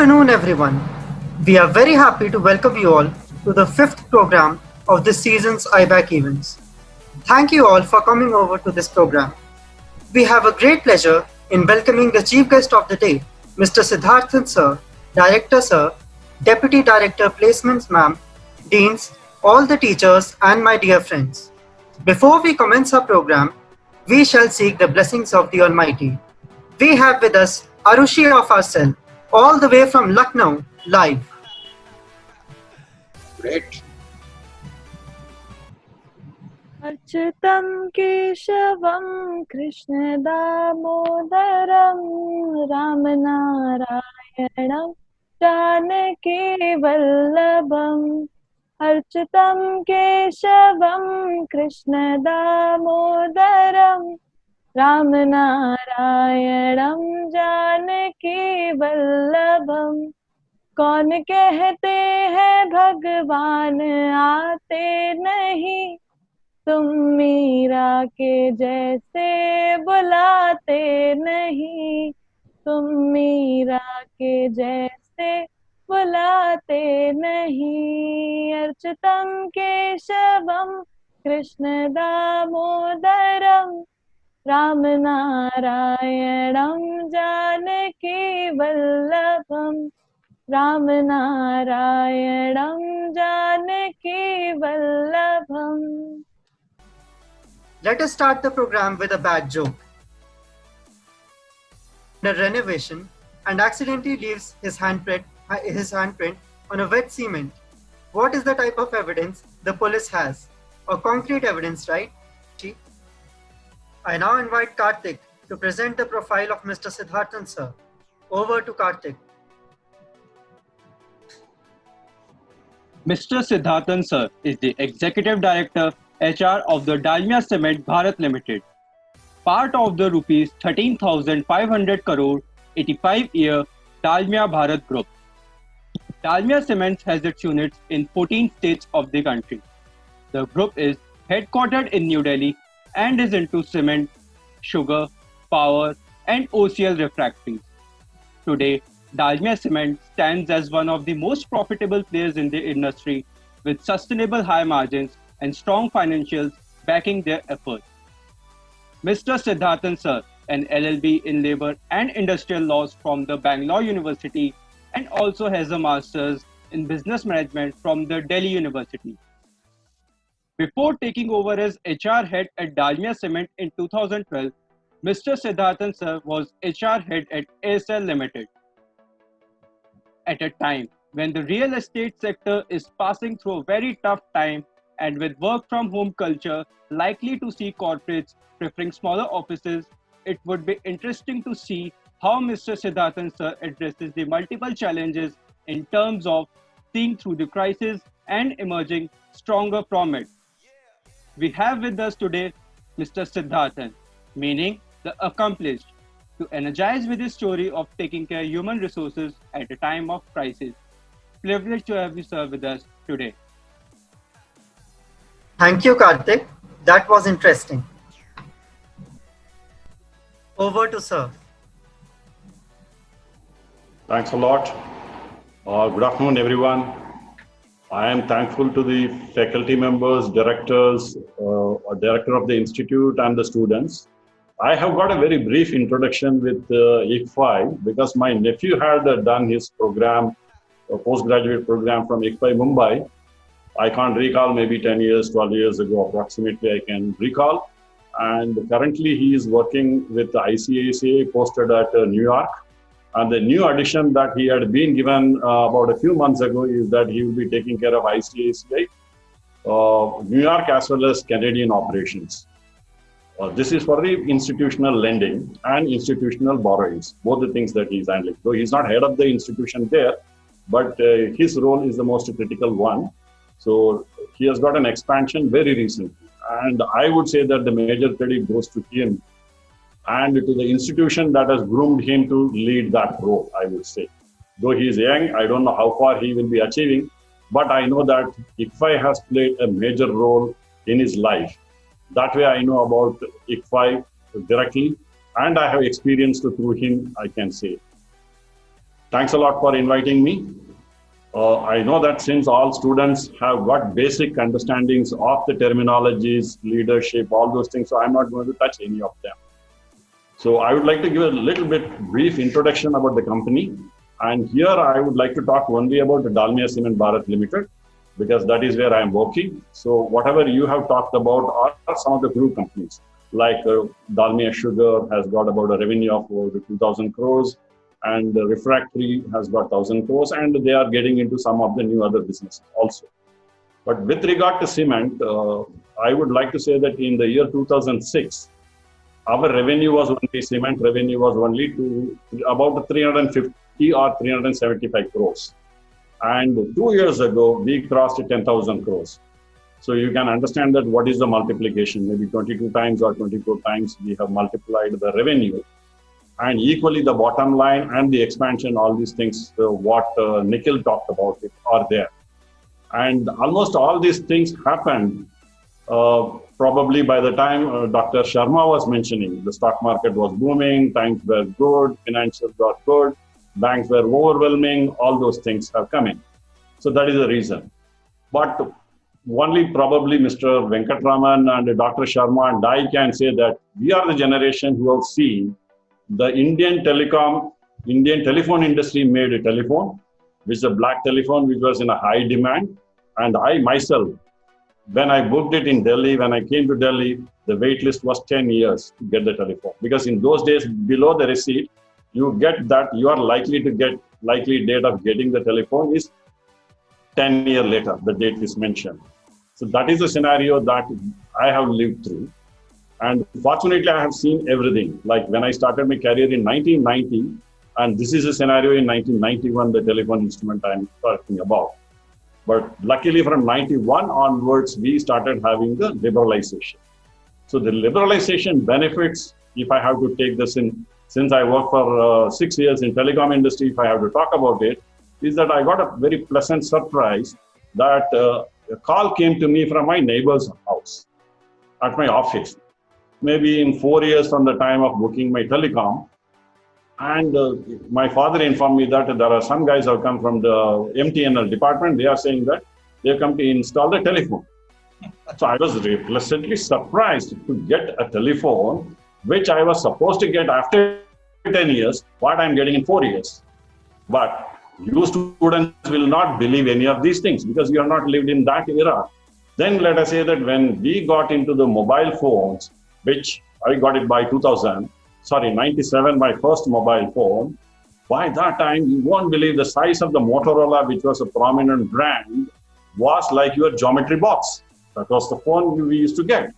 afternoon, everyone. We are very happy to welcome you all to the fifth program of this season's IBAC events. Thank you all for coming over to this program. We have a great pleasure in welcoming the chief guest of the day, Mr. Siddharthan Sir, Director Sir, Deputy Director Placements Ma'am, Deans, all the teachers, and my dear friends. Before we commence our program, we shall seek the blessings of the Almighty. We have with us Arushi of our cell, all the way from Lucknow, live. Great. अच्युतं केशवं कृष्णदामोदरं रामनारायणं जानकीवल्लभम् अच्युतं केशवं कृष्णदामोदरं रामनारायणं जानकीवल्लभम् कौन कहते हैं भगवान आते नहीं तुम मीरा के जैसे बुलाते नहीं तुम मीरा के जैसे बुलाते नहीं अर्चितम Keshavam Krishna Damodaram Ram नारायणम Janaki Vallabham Ram नारायणम Janaki Vallabham. Let us start the program with a bad joke. The renovation and accidentally leaves his handprint on a wet cement. What is the type of evidence the police has? A concrete evidence, right? I now invite Karthik to present the profile of Mr. Siddharthan Sir. Over to Karthik. Mr. Siddharthan Sir is the Executive Director HR of the Dalmia Cement Bharat Limited, part of the rupees 13,500 crore 85-year Dalmia Bharat Group. Dalmia Cement has its units in 14 states of the country. The group is headquartered in New Delhi and is into cement, sugar, power, and OCL refractories. Today, Dalmia Cement stands as one of the most profitable players in the industry with sustainable high margins and strong financials backing their efforts. Mr. Siddharthan Sir, an LLB in Labour and Industrial Laws from the Bangalore University and also has a Master's in Business Management from the Delhi University. Before taking over as HR head at Dalmia Cement in 2012, Mr. Siddharthan Sir was HR head at ASL Limited. At a time when the real estate sector is passing through a very tough time and with work from home culture likely to see corporates preferring smaller offices, it would be interesting to see how Mr. Siddharthan Sir addresses the multiple challenges in terms of seeing through the crisis and emerging stronger from it. We have with us today Mr. Siddharthan, meaning the accomplished, to energize with his story of taking care of human resources at a time of crisis. Privileged to have you, sir, with us today. Thank you, Karthik. That was interesting. Over to Sir. Thanks a lot. Good afternoon, everyone. I am thankful to the faculty members, directors, director of the institute and the students. I have got a very brief introduction with ICFI because my nephew had done his program, a postgraduate program from ICFI Mumbai. I can't recall, maybe 10 years, 12 years ago, approximately I can recall. And currently he is working with the ICACA posted at New York. And the new addition that he had been given about a few months ago is that he will be taking care of ICACA, New York as well as Canadian operations. This is for the institutional lending and institutional borrowings, both the things that he's handling. So he's not head of the institution there, but his role is the most critical one. So he has got an expansion very recently. And I would say that the major credit goes to him and to the institution that has groomed him to lead that role, I would say. Though he is young, I don't know how far he will be achieving, but I know that ICFI has played a major role in his life. That way I know about ICFI directly, and I have experienced through him, I can say. Thanks a lot for inviting me. I know that since all students have got basic understandings of the terminologies, leadership, all those things, so I'm not going to touch any of them. So I would like to give a little bit brief introduction about the company. And here I would like to talk only about the Dalmia Cement Bharat Limited, because that is where I am working. So whatever you have talked about are some of the group companies, like Dalmia Sugar has got about a revenue of over 2,000 crores, and Refractory has got 1,000 crores, and they are getting into some of the new other businesses also. But with regard to cement, I would like to say that in the year 2006, our revenue was only, cement revenue was only to about 350 or 375 crores. And 2 years ago, we crossed 10,000 crores. So you can understand that what is the multiplication, maybe 22 times or 24 times we have multiplied the revenue. And equally the bottom line and the expansion, all these things, what Nikhil talked about, it are there. And almost all these things happened probably by the time Dr. Sharma was mentioning. The stock market was booming, times were good, financials were good, banks were overwhelming, all those things have come in. So that is the reason. But only probably Mr. Venkatraman and Dr. Sharma and I can say that we are the generation who have seen the Indian telephone industry made a telephone, which is a black telephone, which was in a high demand. And I myself, when I booked it in Delhi, when I came to Delhi, the wait list was 10 years to get the telephone. Because in those days, below the receipt, you get that you are likely date of getting the telephone is 10 years later, the date is mentioned. So that is the scenario that I have lived through. And fortunately, I have seen everything. Like when I started my career in 1990, and this is a scenario in 1991, the telephone instrument I'm talking about. But luckily from 91 onwards, we started having the liberalization. So the liberalization benefits, if I have to take this in, since I worked for 6 years in telecom industry, if I have to talk about it, is that I got a very pleasant surprise that a call came to me from my neighbor's house at my office. Maybe in 4 years from the time of booking my telecom. And my father informed me that there are some guys who have come from the MTNL department. They are saying that they have come to install the telephone. So I was pleasantly surprised to get a telephone, which I was supposed to get after 10 years, what I'm getting in 4 years. But you students will not believe any of these things because you have not lived in that era. Then let us say that when we got into the mobile phones, which I got it by 97, my first mobile phone. By that time, you won't believe the size of the Motorola, which was a prominent brand, was like your geometry box. That was the phone we used to get.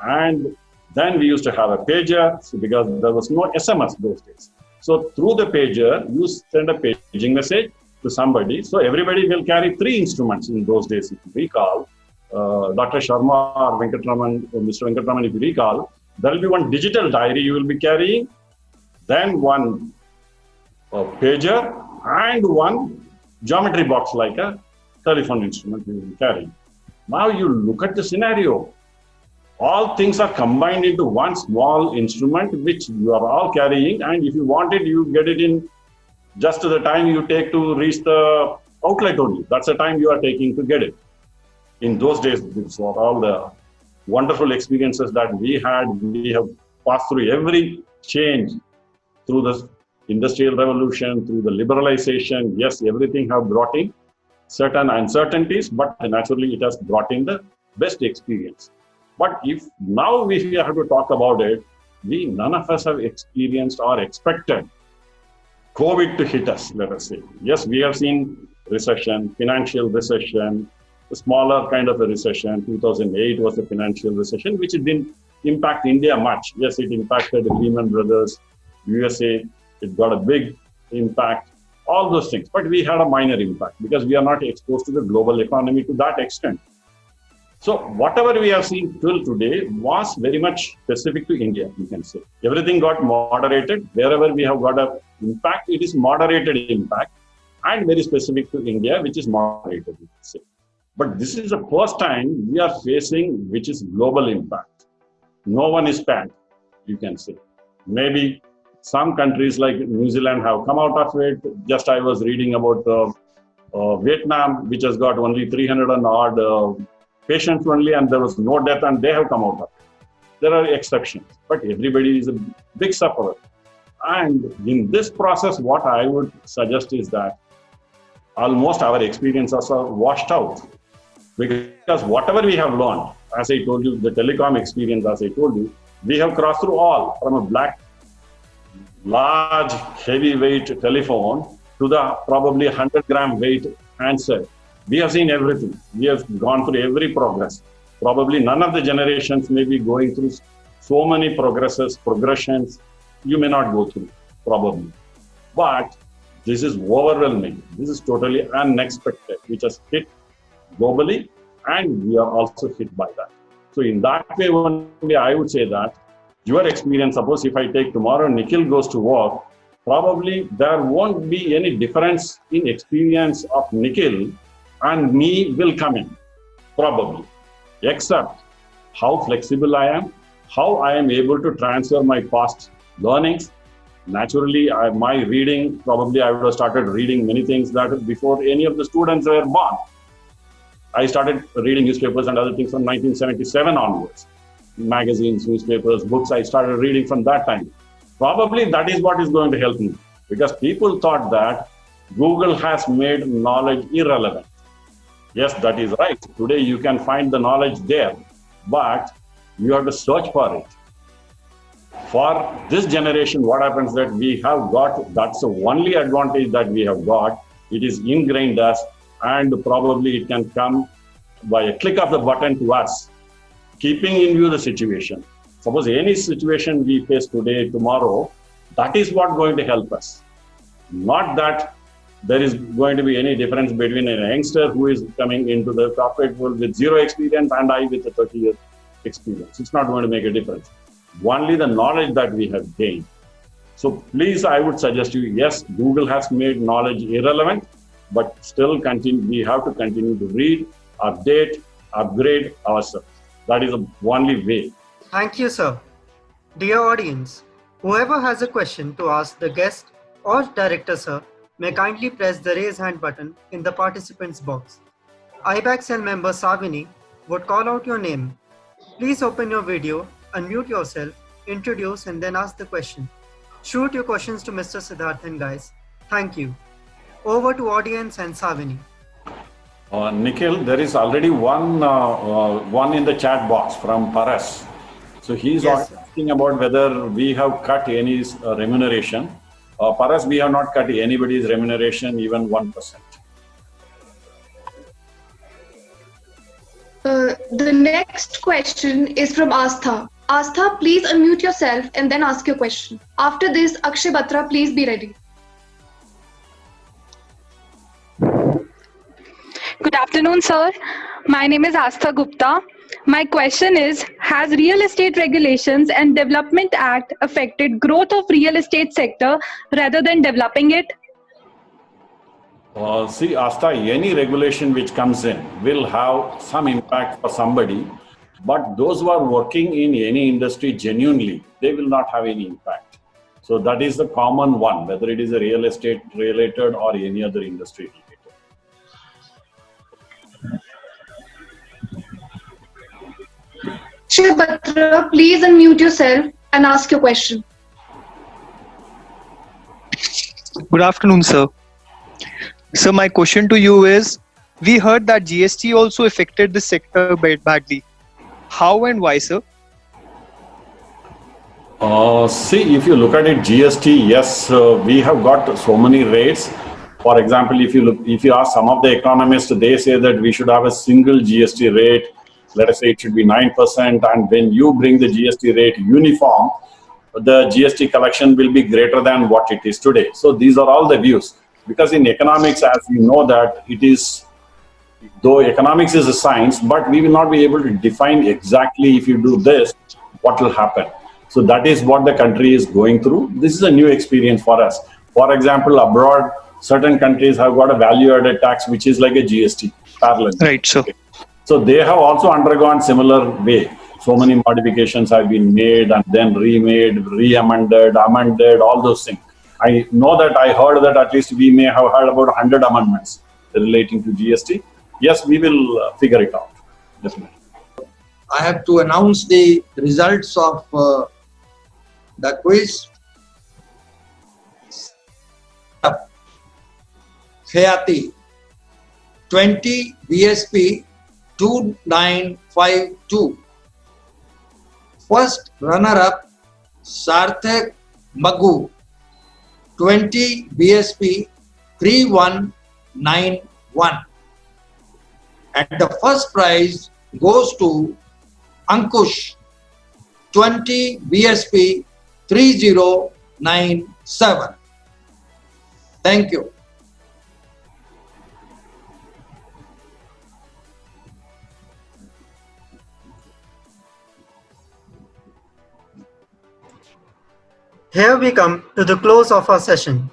And then we used to have a pager because there was no SMS those days. So through the pager, you send a paging message to somebody. So everybody will carry 3 instruments in those days, if you recall. Dr. Sharma or Venkatraman, or Mr. Venkatraman, if you recall, there will be one digital diary you will be carrying, then one pager, and one geometry box like a telephone instrument you will be carrying. Now you look at the scenario. All things are combined into one small instrument which you are all carrying, and if you want it, you get it in just the time you take to reach the outlet only. That's the time you are taking to get it. In those days, these were all the wonderful experiences that we had. We have passed through every change through the industrial revolution, through the liberalization. Yes, everything have brought in certain uncertainties, but naturally it has brought in the best experience. But if now we have to talk about it, none of us have experienced or expected COVID to hit us, let us say. Yes, we have seen recession, financial recession, a smaller kind of a recession. 2008 was a financial recession, which didn't impact India much. Yes, it impacted Lehman Brothers, USA. It got a big impact, all those things. But we had a minor impact because we are not exposed to the global economy to that extent. So whatever we have seen till today was very much specific to India, you can say. Everything got moderated. Wherever we have got an impact, it is moderated impact and very specific to India, which is moderated, you can say. But this is the first time we are facing, which is global impact. No one is spared, you can say. Maybe Some countries like New Zealand have come out of it. Just I was reading about Vietnam, which has got only 300 and odd patients only, and there was no death, and they have come out of it. There are exceptions, but everybody is a big sufferer. And in this process, what I would suggest is that almost our experiences are washed out, because whatever we have learned, as I told you, the telecom experience, as I told you, we have crossed through all, from a large, heavyweight telephone to the probably 100-gram weight handset. We have seen everything. We have gone through every progress. Probably none of the generations may be going through so many progressions you may not go through, probably. But this is overwhelming. This is totally unexpected, which has hit globally, and we are also hit by that. So in that way, only I would say that your experience, suppose if I take tomorrow, Nikhil goes to work, probably there won't be any difference in experience of Nikhil and me will come in, probably, except how flexible I am, how I am able to transfer my past learnings. Naturally, my reading, probably I would have started reading many things that before any of the students were born. I started reading newspapers and other things from 1977 onwards. Magazines, newspapers, books, I started reading from that time. Probably that is what is going to help me, because people thought that Google has made knowledge irrelevant. Yes, that is right. Today you can find the knowledge there, but you have to search for it. For this generation, what happens that we have got, that's the only advantage that we have got. It is ingrained us, and probably it can come by a click of the button to us, keeping in view the situation. Suppose any situation we face today, tomorrow, that is what going to help us. Not that there is going to be any difference between a youngster who is coming into the corporate world with zero experience and I with a 30-year experience. It's not going to make a difference. Only the knowledge that we have gained. So please, I would suggest you, yes, Google has made knowledge irrelevant, but still we have to continue to read, update, upgrade ourselves. That is the only way. Thank you, sir. Dear audience, whoever has a question to ask the guest or director, sir, may kindly press the raise hand button in the participants box. IBAC cell member Savini would call out your name. Please open your video, unmute yourself, introduce, and then ask the question. Shoot your questions to Mr. Siddharthan, guys. Thank you. Over to audience and Savini. Nikhil, there is already one in the chat box from Paras. So he's asking about whether we have cut any remuneration. Paras, we have not cut anybody's remuneration, even 1%. The next question is from Astha. Astha, please unmute yourself and then ask your question. After this, Akshay Batra, please be ready. Good afternoon, sir. My name is Astha Gupta. My question is, has Real Estate Regulations and Development Act affected growth of real estate sector rather than developing it? See, Astha, any regulation which comes in will have some impact for somebody, but those who are working in any industry genuinely, they will not have any impact. So that is the common one, whether it is a real estate related or any other industry related. Akshay Batra, please unmute yourself and ask your question. Good afternoon, sir. So my question to you is, we heard that GST also affected the sector badly. How and why, sir? See, if you look at it, GST, yes, we have got so many rates. For example, if you ask some of the economists, they say that we should have a single GST rate. Let us say it should be 9%, and when you bring the GST rate uniform, the GST collection will be greater than what it is today. So these are all the views. Because in economics, as you know that it is, though economics is a science, but we will not be able to define exactly if you do this, what will happen. So that is what the country is going through. This is a new experience for us. For example, abroad, certain countries have got a value-added tax, which is like a GST parallel. Right, sir. So they have also undergone similar way. So many modifications have been made and then remade, re-amended, amended, all those things. I know that I heard that at least we may have heard about 100 amendments relating to GST. Yes, we will figure it out, definitely. I have to announce the results of the quiz. Khayati 20 BSP 2952. First runner-up Sarthak Maggu 20 BSP 3191. And the first prize goes to Ankush 20 BSP 3097. Thank you. Here we come to the close of our session.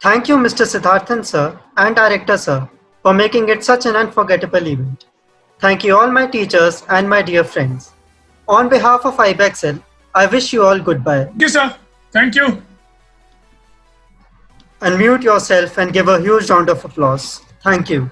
Thank you, Mr. Siddharthan sir and Director sir, for making it such an unforgettable event. Thank you all my teachers and my dear friends. On behalf of IBEXL, I wish you all goodbye. Thank you, sir. Thank you. Unmute yourself and give a huge round of applause. Thank you.